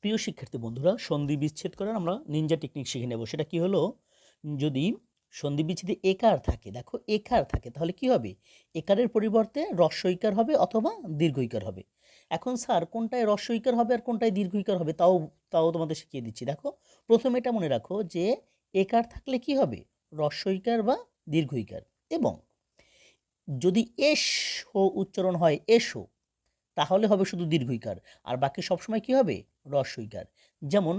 প্রিয় শিক্ষার্থী বন্ধুরা, সন্ধি বিচ্ছেদ করার আমরা নিনজা টেকনিক শিখে নেব। সেটা কি হলো, যদি সন্ধি বিচ্ছেদে একার থাকে, দেখো একার থাকে, তাহলে কি হবে? একারের পরিবর্তে হ্রস্বইকার হবে অথবা দীর্ঘইকার হবে। এখন স্যার কোনটায় হ্রস্বইকার হবে আর কোনটায় দীর্ঘইকার হবে তাও তাও তোমাদের শিখিয়ে দিচ্ছি। দেখো, প্রথমে এটা মনে রাখো যে একার থাকলে কি হবে? হ্রস্বইকার বা দীর্ঘইকার। এবং যদি উচ্চারণ হয় এসো, তাহলে হবে শুধু দীর্ঘইকার, আর বাকি সবসময় কি হবে? হ্রস্বইকার। যেমন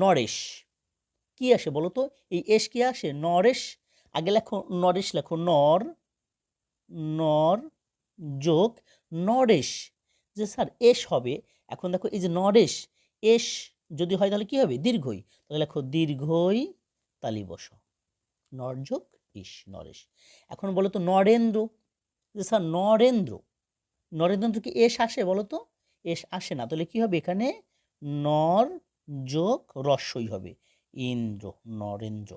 নরেশ, কি আসে বলো তো? এই এস কি আসে? নরেশ। আগে লেখো নরেশ, লেখো নর, নর যোগ নরেশ। যে স্যার এস হবে, এখন দেখো এই যে নরেশ, এস যদি হয় তাহলে কি হবে? দীর্ঘই। তাহলে লেখো দীর্ঘই তালি বসো, নর যোগ ইস, নরেশ। এখন বলো তো নরেন্দ্র, যে স্যার নরেন্দ্র, নরেন্দ্র কি এস আসে বলো তো? এস আসে না, তাহলে কি হবে? এখানে নর যোগ রস্বই হবে, ইন্দ্র, নরেন্দ্র।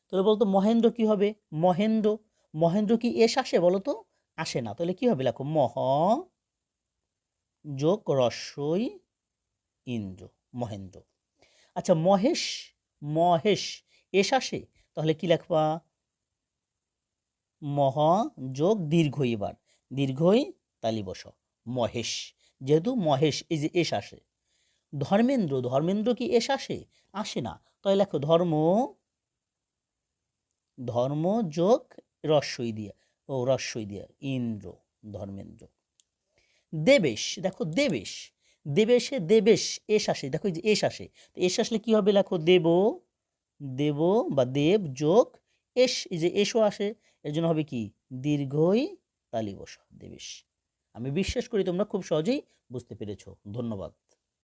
তাহলে বলতো মহেন্দ্র কি হবে? মহেন্দ্র, মহেন্দ্র কি এস আসে বলো তো? আসে না, তাহলে কি হবে? লেখো মহ যোগ রস্বই ইন্দ্র, মহেন্দ্র। আচ্ছা মহেশ, মহেশ এস আসে, তাহলে কি লেখবা? মহ যোগ দীর্ঘই, এবার দীর্ঘই তালি বস, মহেশ। যেহেতু মহেশ এই যে এস আসে। ধর্মেন্দ্র, ধর্মেন্দ্র কি এস আসে? আসে না, তাই লেখো ধর্ম, ধর্ম যোগ রস্বই দিয়া, ও রস্বই দিয়া ইন্দ্র, ধর্মেন্দ্র। দেবেশ, দেখো দেবেশ, দেবেশে দেবেশ এস আসে, দেখো এই যে এস আসে, তো এস আসলে কি হবে? লেখো দেব, দেব বা দেব যোগ এস, এই যে এসও আসে, এর জন্য হবে কি? দীর্ঘই তালি বসা, দেবেশ। আমি বিশ্বাস করি তোমরা খুব সহজেই বুঝতে পেরেছো। ধন্যবাদ।